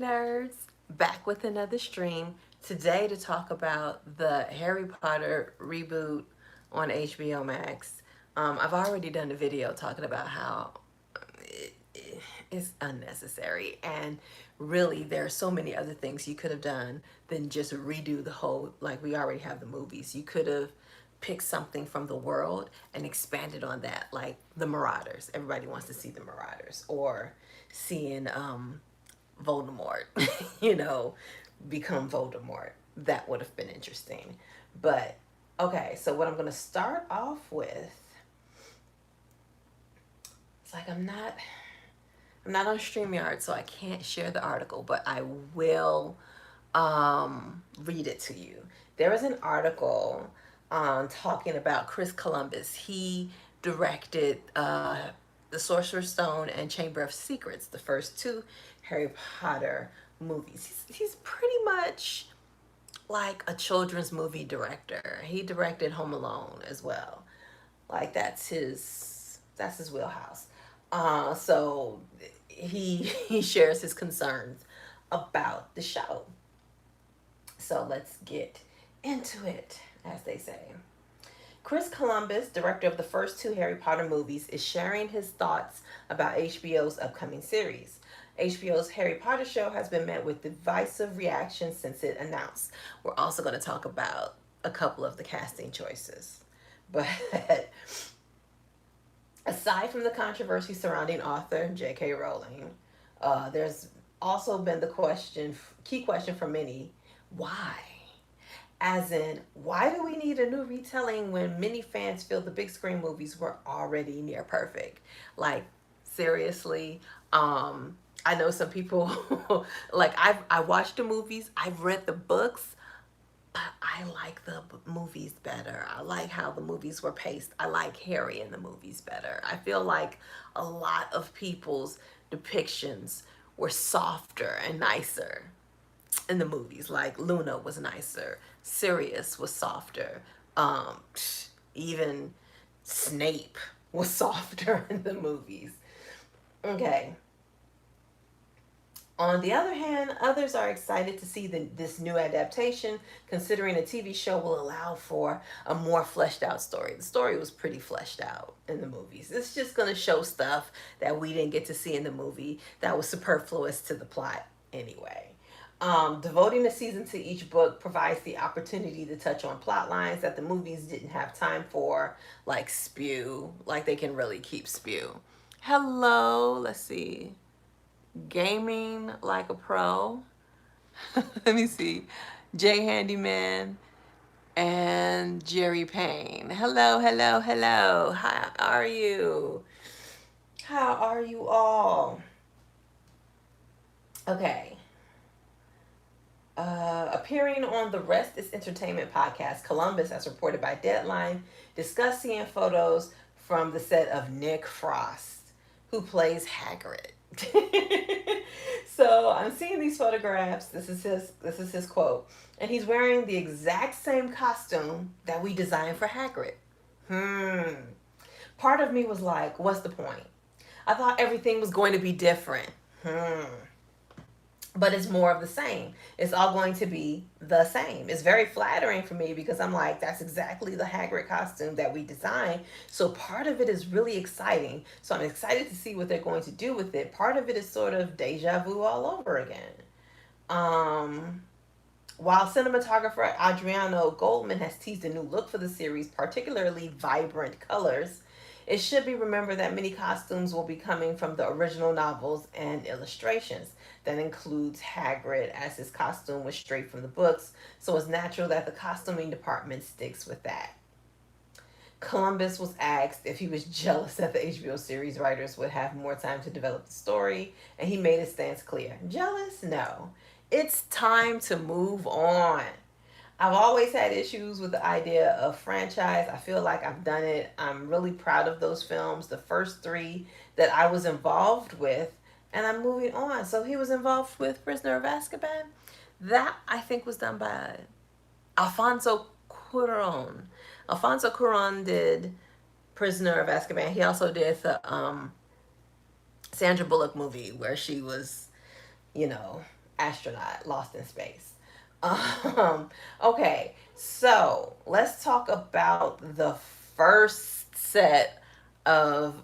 Nerds, back with another stream today to talk about the Harry Potter reboot on HBO Max. I've already done a video talking about how it's unnecessary, and really there are so many other things you could have done than just redo the whole, like, we already have the movies. You could have picked something from the world and expanded on that, like the Marauders. Everybody wants to see the Marauders, or seeing Voldemort, you know, become Voldemort. That would have been interesting. But okay, so what I'm gonna start off with, it's like I'm not on StreamYard, so I can't share the article, but I will read it to you. There was an article talking about Chris Columbus. He directed The Sorcerer's Stone and Chamber of Secrets, the first two Harry Potter movies. He's pretty much like a children's movie director. He directed Home Alone as well. Like that's his wheelhouse. So he shares his concerns about the show. So let's get into it, as they say. Chris Columbus, director of the first two Harry Potter movies, is sharing his thoughts about HBO's upcoming series. HBO's Harry Potter show has been met with divisive reactions since it announced. We're also going to talk about a couple of the casting choices. But aside from the controversy surrounding author J.K. Rowling, there's also been the key question for many: why? As in, why do we need a new retelling when many fans feel the big screen movies were already near perfect? Like, seriously, I know some people like I watched the movies, I've read the books, but I like the movies better. I like how the movies were paced. I like Harry in the movies better. I feel like a lot of people's depictions were softer and nicer in the movies. Like Luna was nicer, Sirius was softer, um, even Snape was softer in the movies. Okay. On the other hand, others are excited to see this new adaptation, considering a TV show will allow for a more fleshed out story. The story was pretty fleshed out in the movies. It's just going to show stuff that we didn't get to see in the movie that was superfluous to the plot anyway. Devoting a season to each book provides the opportunity to touch on plot lines that the movies didn't have time for, like Spew, like they can really keep Spew. Hello, let's see. Gaming like a pro. Let me see. Jay Handyman and Jerry Payne. Hello, hello, hello. How are you? How are you all? Okay. Appearing on the Rest is Entertainment podcast, Columbus, as reported by Deadline, discussed seeing photos from the set of Nick Frost, who plays Hagrid. So I'm seeing these photographs. This is his quote, and he's wearing the exact same costume that we designed for Hagrid. Part of me was like, what's the point? I thought everything was going to be different. But it's more of the same. It's all going to be the same. It's very flattering for me because I'm like, that's exactly the Hagrid costume that we designed. So part of it is really exciting. So I'm excited to see what they're going to do with it. Part of it is sort of deja vu all over again. Um, while cinematographer Adriano Goldman has teased a new look for the series, particularly vibrant colors, it should be remembered that many costumes will be coming from the original novels and illustrations. That includes Hagrid, as his costume was straight from the books, so it's natural that the costuming department sticks with that. Columbus was asked if he was jealous that the HBO series writers would have more time to develop the story, and he made his stance clear. Jealous? No. It's time to move on. I've always had issues with the idea of franchise. I feel like I've done it. I'm really proud of those films, the first three that I was involved with, and I'm moving on. So he was involved with Prisoner of Azkaban. That I think was done by Alfonso Cuarón. Alfonso Cuarón did Prisoner of Azkaban. He also did the Sandra Bullock movie where she was, you know, astronaut lost in space. Okay, so let's talk about the first set of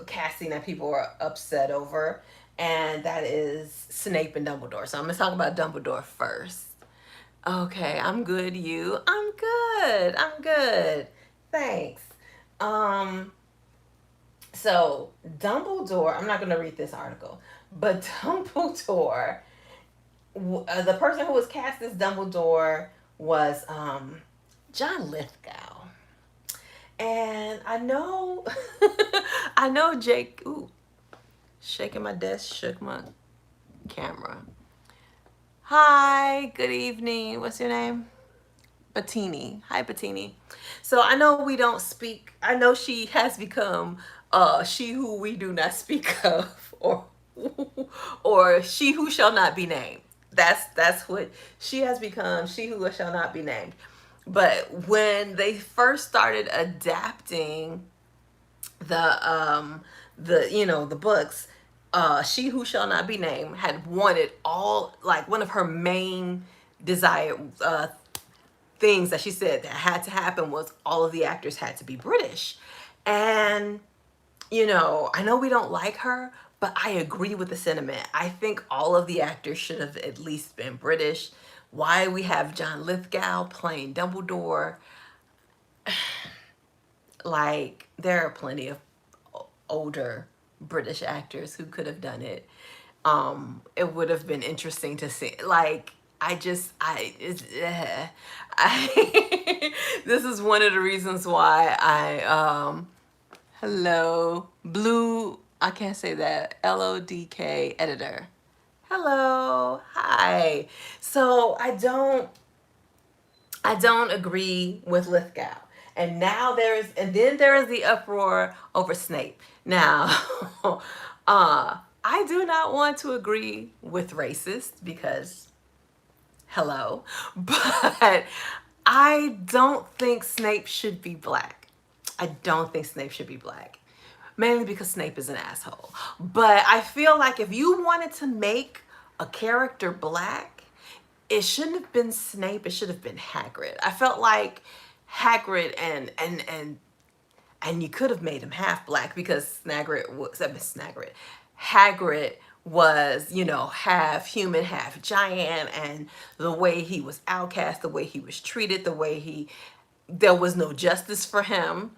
casting that people are upset over, and that is Snape and Dumbledore. So I'm gonna talk about Dumbledore first. Okay, I'm good. You? I'm good. I'm good. Thanks. Um, so Dumbledore. I'm not gonna read this article, but Dumbledore, the person who was cast as Dumbledore was John Lithgow, and I know, I know Jake. Ooh, shaking my desk, shook my camera. Hi, good evening. What's your name? Bettini. Hi, Bettini. So I know we don't speak. I know she has become she who we do not speak of, or she who shall not be named. That's what she has become. She who shall not be named. But when they first started adapting the books, she who shall not be named had wanted all, like, one of her main desired things that she said that had to happen was all of the actors had to be British. And, I know we don't like her, but I agree with the sentiment. I think all of the actors should have at least been British. Why we have John Lithgow playing Dumbledore, like, there are plenty of older British actors who could have done it. It would have been interesting to see. Like, this is one of the reasons why hello, Blue, I can't say that, LODK editor. Hello, hi. So I don't agree with Lithgow. And then there is the uproar over Snape. Now, I do not want to agree with racists because, hello, but I don't think Snape should be black. I don't think Snape should be black. Mainly because Snape is an asshole. But I feel like if you wanted to make a character black, it shouldn't have been Snape. It should have been Hagrid. I felt like Hagrid and you could have made him half black because Hagrid was, half human, half giant, and the way he was outcast, the way he was treated, there was no justice for him.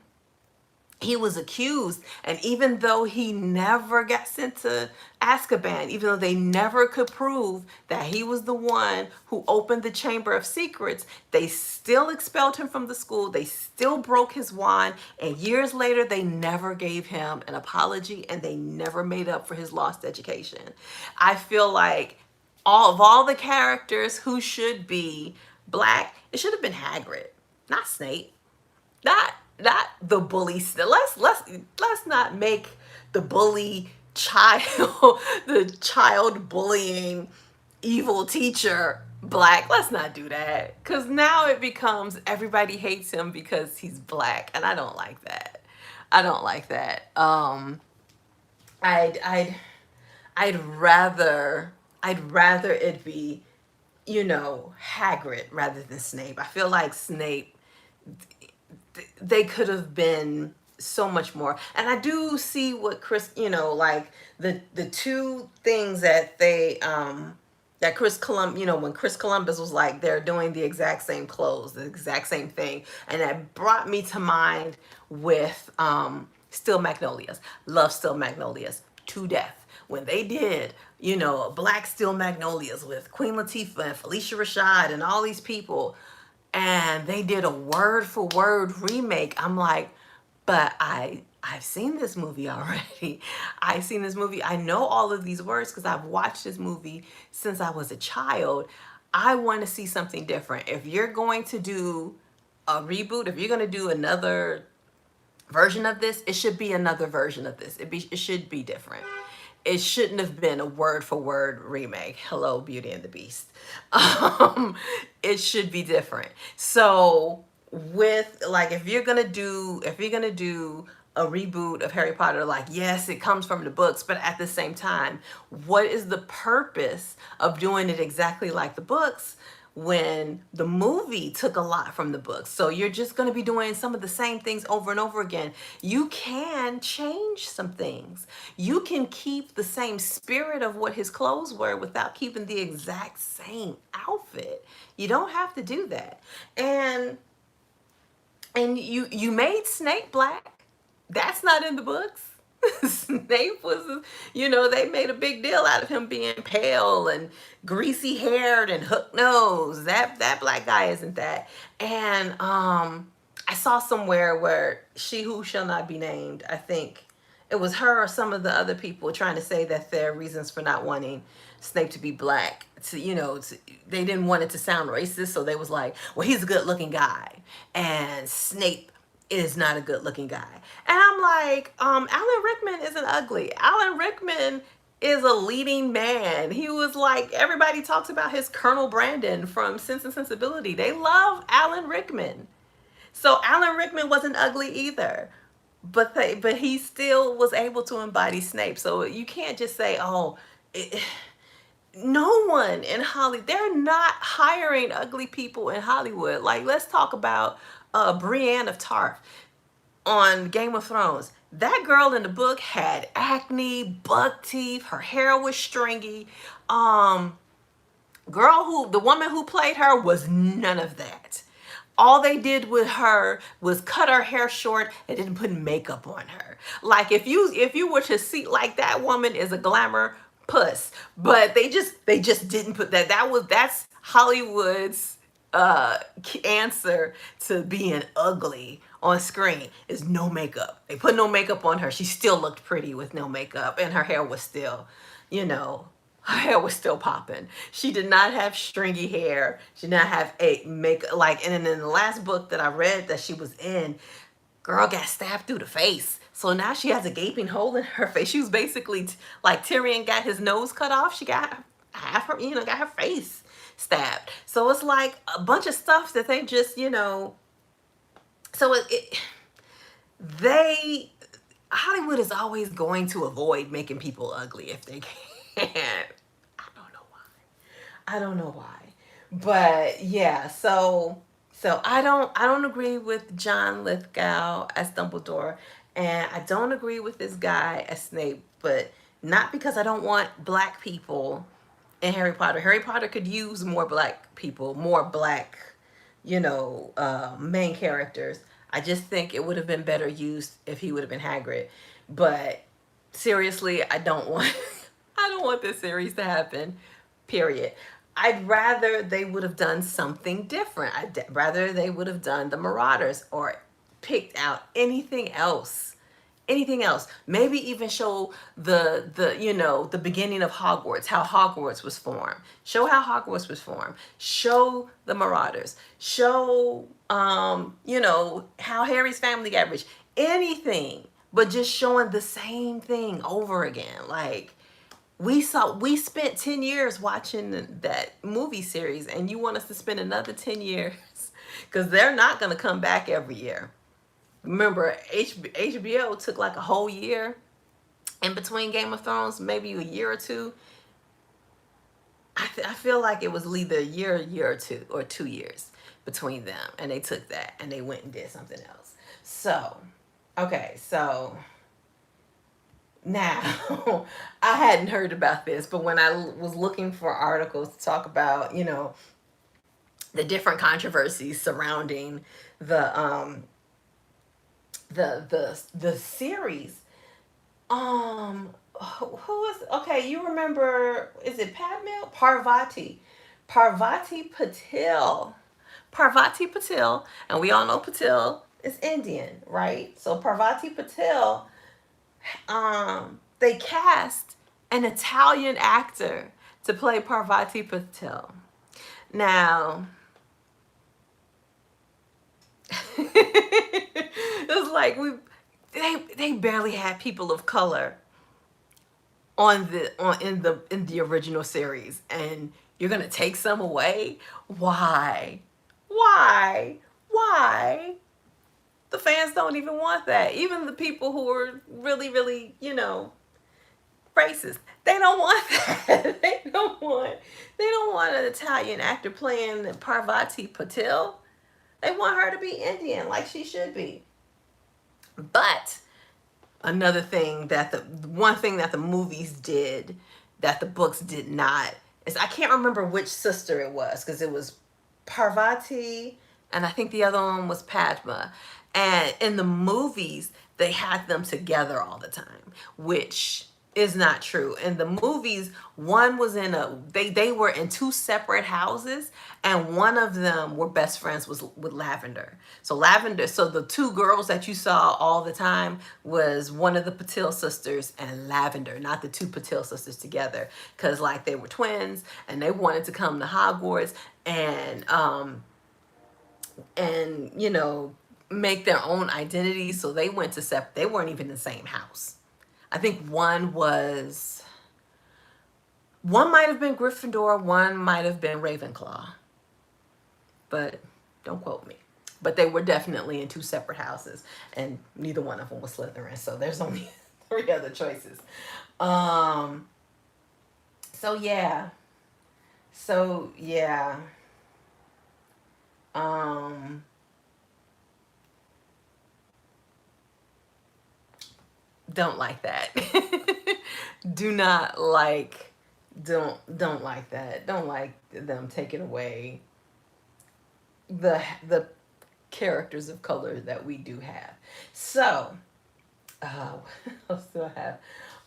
He was accused, and even though he never got sent to Azkaban, even though they never could prove that he was the one who opened the Chamber of Secrets, they still expelled him from the school. They still broke his wand, and years later they never gave him an apology, and they never made up for his lost education. I feel like all the characters who should be black, it should have been Hagrid, not Snape, not the bully. Let's not make the bully child the child bullying evil teacher black. Let's not do that, because now it becomes everybody hates him because he's black, and I don't like that. I don't like that. I'd rather it be, Hagrid rather than Snape. I feel like Snape, they could have been so much more. And I do see what Chris, like, the two things that Chris Columbus, when Chris Columbus was like, they're doing the exact same clothes, the exact same thing, and that brought me to mind with Still Magnolias. Love Still Magnolias to death. When they did, Black Still Magnolias with Queen Latifah and Felicia Rashad and all these people, and they did a word for word remake. I'm like, but I've seen this movie already. I've seen this movie. I know all of these words because I've watched this movie since I was a child. I want to see something different. If you're going to do a reboot, if you're going to do another version of this, it should be another version of this. It should be different. It shouldn't have been a word for word remake. Hello, Beauty and the Beast. It should be different. So with, like, if you're gonna do a reboot of Harry Potter, like, yes, it comes from the books, but at the same time, what is the purpose of doing it exactly like the books when the movie took a lot from the books? So you're just going to be doing some of the same things over and over again. You can change some things. You can keep the same spirit of what his clothes were without keeping the exact same outfit. You don't have to do that. And you made Snape black. That's not in the books. Snape was, they made a big deal out of him being pale and greasy haired and hook nosed. That black guy isn't that. And I saw somewhere where she who shall not be named, I think it was her or some of the other people trying to say that their reasons for not wanting Snape to be black, they didn't want it to sound racist, so they was like, well, he's a good looking guy and Snape is not a good looking guy. And I'm like, Alan Rickman isn't ugly. Alan Rickman is a leading man. He was like, everybody talks about his Colonel Brandon from Sense and Sensibility. They love Alan Rickman. So Alan Rickman wasn't ugly either. But he still was able to embody Snape. So you can't just say, oh, no one in Hollywood, they're not hiring ugly people in Hollywood. Like, let's talk about Brienne of Tarth on Game of Thrones. That girl in the book had acne, buck teeth, her hair was stringy. The woman who played her was none of that. All they did with her was cut her hair short and didn't put makeup on her. Like, if you were to see, like, that woman is a glamour puss, but they just didn't put that. That's Hollywood's answer to being ugly on screen, is no makeup. They put no makeup on her. She still looked pretty with no makeup, and her hair was still, her hair was still popping. She did not have stringy hair. She did not have a make like. And then in the last book that I read that she was in, girl got stabbed through the face. So now she has a gaping hole in her face. She was basically like Tyrion got his nose cut off. She got half her, got her face stabbed. So it's like a bunch of stuff that they just, so they Hollywood is always going to avoid making people ugly if they can. I don't know why. But yeah, so I don't agree with John Lithgow as Dumbledore, and I don't agree with this guy as Snape, but not because I don't want black people in Harry Potter. Harry Potter could use more black people, more black, main characters. I just think it would have been better used if he would have been Hagrid. But seriously, I don't want I don't want this series to happen. Period. I'd rather they would have done something different. I'd rather they would have done the Marauders or picked out anything else. Anything else. Maybe even show the beginning of Hogwarts, how Hogwarts was formed. Show how Hogwarts was formed. Show the Marauders. Show how Harry's family got rich. Anything, but just showing the same thing over again. Like, we spent 10 years watching that movie series, and you want us to spend another 10 years because they're not going to come back every year. Remember, HBO took like a whole year in between Game of Thrones, maybe a year or two. I feel like it was either a year or two, or 2 years between them, and they took that and they went and did something else. So, okay, so now, I hadn't heard about this, but when I was looking for articles to talk about, the different controversies surrounding the the series, who is, okay? You remember? Is it Padmé? Parvati Patel, and we all know Patel is Indian, right? So Parvati Patel, they cast an Italian actor to play Parvati Patel. Now, it's like they barely had people of color in the original series, and you're gonna take some away? Why? Why? Why? The fans don't even want that. Even the people who are really, really, racist, they don't want that. They don't want an Italian actor playing Parvati Patil. They want her to be Indian, like she should be. But another thing that the one thing that the movies did that the books did not is, I can't remember which sister it was, because it was Parvati and I think the other one was Padma. And in the movies, they had them together all the time, which is not true. In the movies, one was in a they were in two separate houses, and one of them were best friends was with Lavender. So the two girls that you saw all the time was one of the Patil sisters and Lavender, not the two Patil sisters together, because like they were twins and they wanted to come to Hogwarts and make their own identity. So they went to they weren't even in the same house. I think one might have been Gryffindor, one might have been Ravenclaw, but don't quote me. But they were definitely in two separate houses, and neither one of them was Slytherin. So there's only three other choices. Um. So yeah. So yeah. Um. Don't like that. Do not like. Don't like that. Don't like them taking away the characters of color that we do have. So, what else do I have?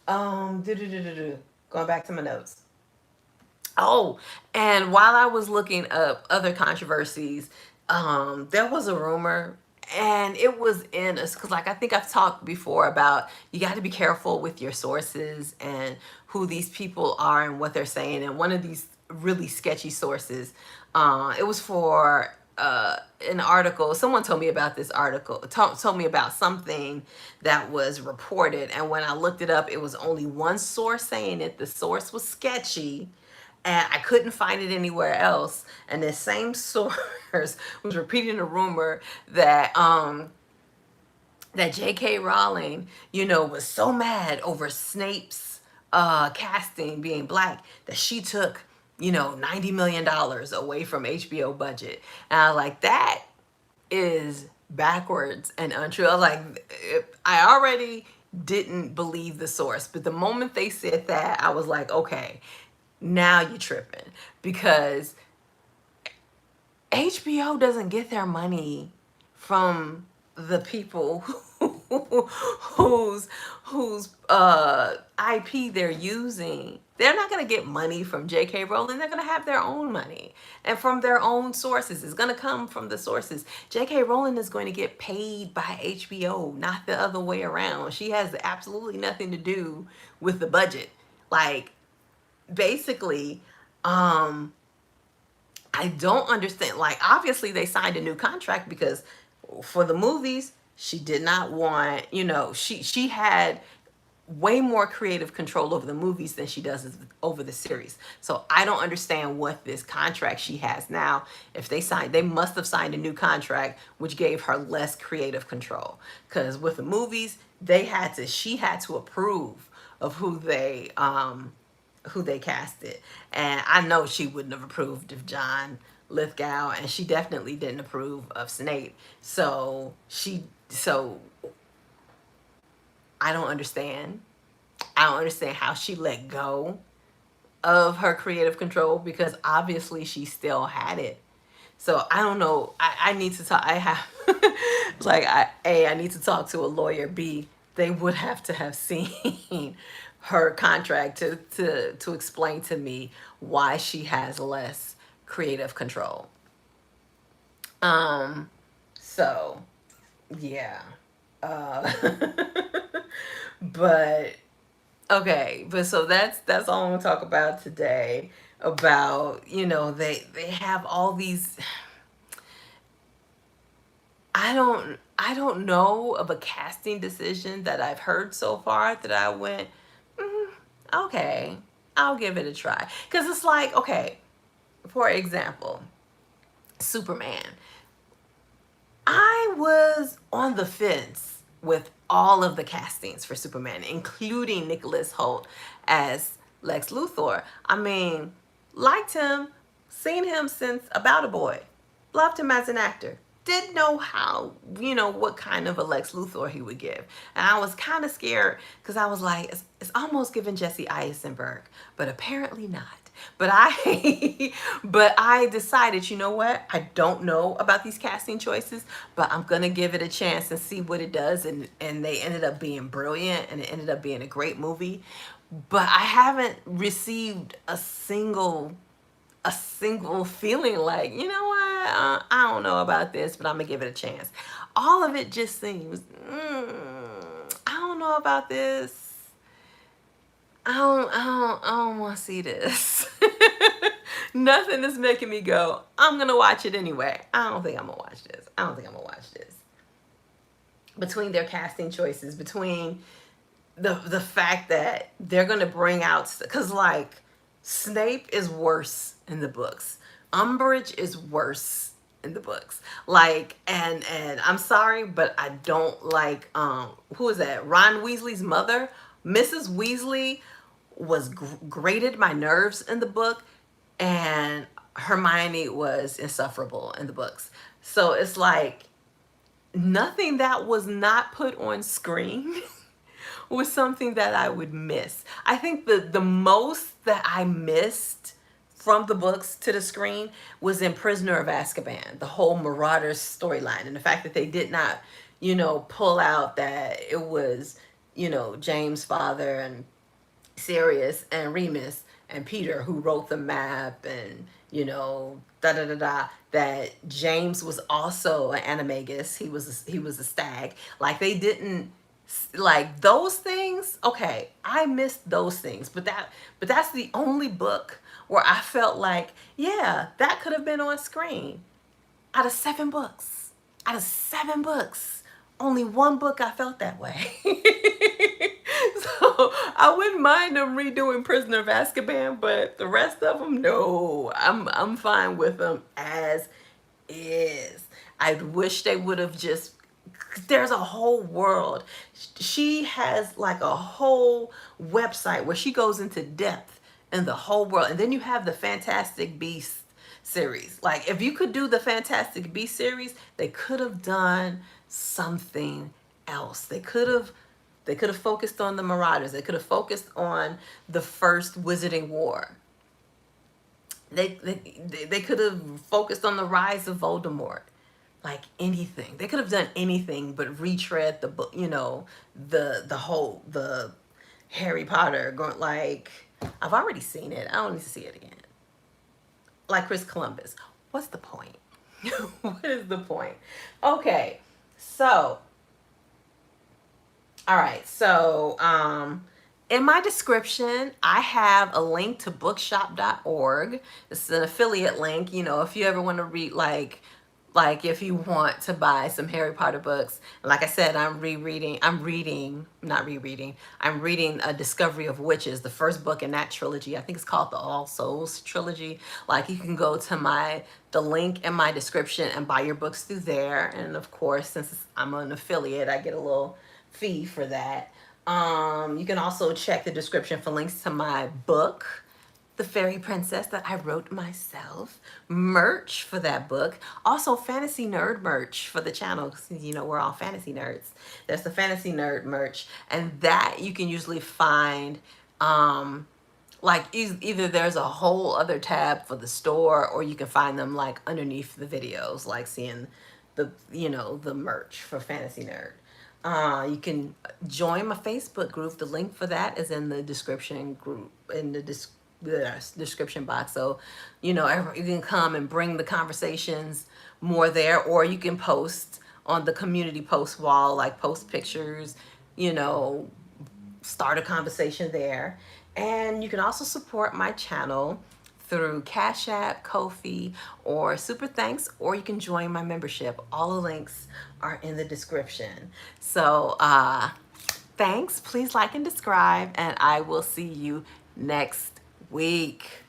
Going back to my notes. Oh, and while I was looking up other controversies, there was a rumor, and it was in us because, like, I think I've talked before about you got to be careful with your sources and who these people are and what they're saying. And one of these really sketchy sources, it was for an article. Someone told me about this article, told me about something that was reported, and when I looked it up, it was only one source saying it. The source was sketchy, and I couldn't find it anywhere else. And this same source was repeating a rumor that J.K. Rowling, was so mad over Snape's casting being black that she took, $90 million away from HBO budget. And I was like, that is backwards and untrue. I was like, I already didn't believe the source, but the moment they said that, I was like, okay, now you tripping, because HBO doesn't get their money from the people whose IP they're using. They're not going to get money from J.K. Rowling. They're going to have their own money, and from their own sources. It's going to come from the sources. J.K. Rowling is going to get paid by HBO, not the other way around. She has absolutely nothing to do with the budget. Like, basically, I don't understand. Like, obviously, they signed a new contract because for the movies, she did not want, she had way more creative control over the movies than she does over the series. So I don't understand what this contract she has now. If they must have signed a new contract which gave her less creative control. Because with the movies, she had to approve of who they casted. And I know she wouldn't have approved of John Lithgow, and she definitely didn't approve of Snape. So I don't understand. I don't understand how she let go of her creative control, because obviously she still had it. So I don't know. I need to talk. I have like I need to talk to a lawyer. B, they would have to have seen her contract to explain to me why she has less creative control. Um so yeah. Uh but okay, but so that's all I'm gonna talk about today. About, they have all these. I don't know of a casting decision that I've heard so far that I went, mm, okay, I'll give it a try. Because it's like, okay, for example, Superman. I was on the fence with all of the castings for Superman, including Nicholas Hoult as Lex Luthor. I mean, liked him, seen him since About a Boy, loved him as an actor. Didn't know how, what kind of a Lex Luthor he would give. And I was kind of scared because I was like, it's almost giving Jesse Eisenberg, but apparently not. But I but I decided, you know what? I don't know about these casting choices, but I'm gonna give it a chance and see what it does. And they ended up being brilliant, and it ended up being a great movie. But I haven't received a single feeling like, you know what, I don't know about this, but I'm gonna give it a chance. All of it just seems, I don't know about this. I don't want to see this. Nothing is making me go, I'm gonna watch it anyway. I don't think I'm gonna watch this. I don't think I'm gonna watch this. Between their casting choices, between the fact that they're gonna bring out, because like Snape is worse in the books, Umbridge is worse in the books, like, and I'm sorry, but I don't like who is that, Ron Weasley's mother, Mrs. Weasley, was grated my nerves in the book, and Hermione was insufferable in the books. So it's like nothing that was not put on screen was something that I would miss. I think the most that I missed from the books to the screen was in Prisoner of Azkaban, the whole Marauders storyline, and the fact that they did not, pull out that it was, James' father and Sirius and Remus and Peter who wrote the map, and da da da da, that James was also an animagus. He was a stag. Like, they didn't, like, those things. Okay, I missed those things, but that's the only book where I felt like, yeah, that could have been on screen. Out of 7 books, out of 7 books, only one book I felt that way. So I wouldn't mind them redoing Prisoner of Azkaban, but the rest of them, no, I'm fine with them as is. I wish they would have just. There's a whole world. She has like a whole website where she goes into depth in the whole world, and then you have the Fantastic Beasts series. Like, if you could do the Fantastic Beasts series, they could have done something else. They could have focused on the Marauders. They could have focused on the first Wizarding War. They could have focused on the rise of Voldemort. Like, anything. They could have done anything but retread the book, the Harry Potter going, like, I've already seen it. I don't need to see it again. Like Chris Columbus. What's the point? What is the point? Okay. So, all right. So, in my description, I have a link to bookshop.org. It's an affiliate link. If you ever want to read, like if you want to buy some Harry Potter books. Like I said, I'm reading A Discovery of Witches, the first book in that trilogy. I think it's called the All Souls trilogy. Like, you can go to the link in my description and buy your books through there. And of course, since I'm an affiliate, I get a little fee for that. You can also check the description for links to my book, The Fairy Princess, that I wrote myself, merch for that book, also fantasy nerd merch for the channel, because we're all fantasy nerds. There's the fantasy nerd merch, and that you can usually find, like, either there's a whole other tab for the store, or you can find them like underneath the videos, like seeing the merch for fantasy nerd. You can join my Facebook group. The link for that is in the description group, in the description box. So, you can come and bring the conversations more there, or you can post on the community post wall, like post pictures, start a conversation there. And you can also support my channel through Cash App, Ko-fi, or Super Thanks, or you can join my membership. All the links are in the description. So, thanks. Please like and subscribe, and I will see you next week.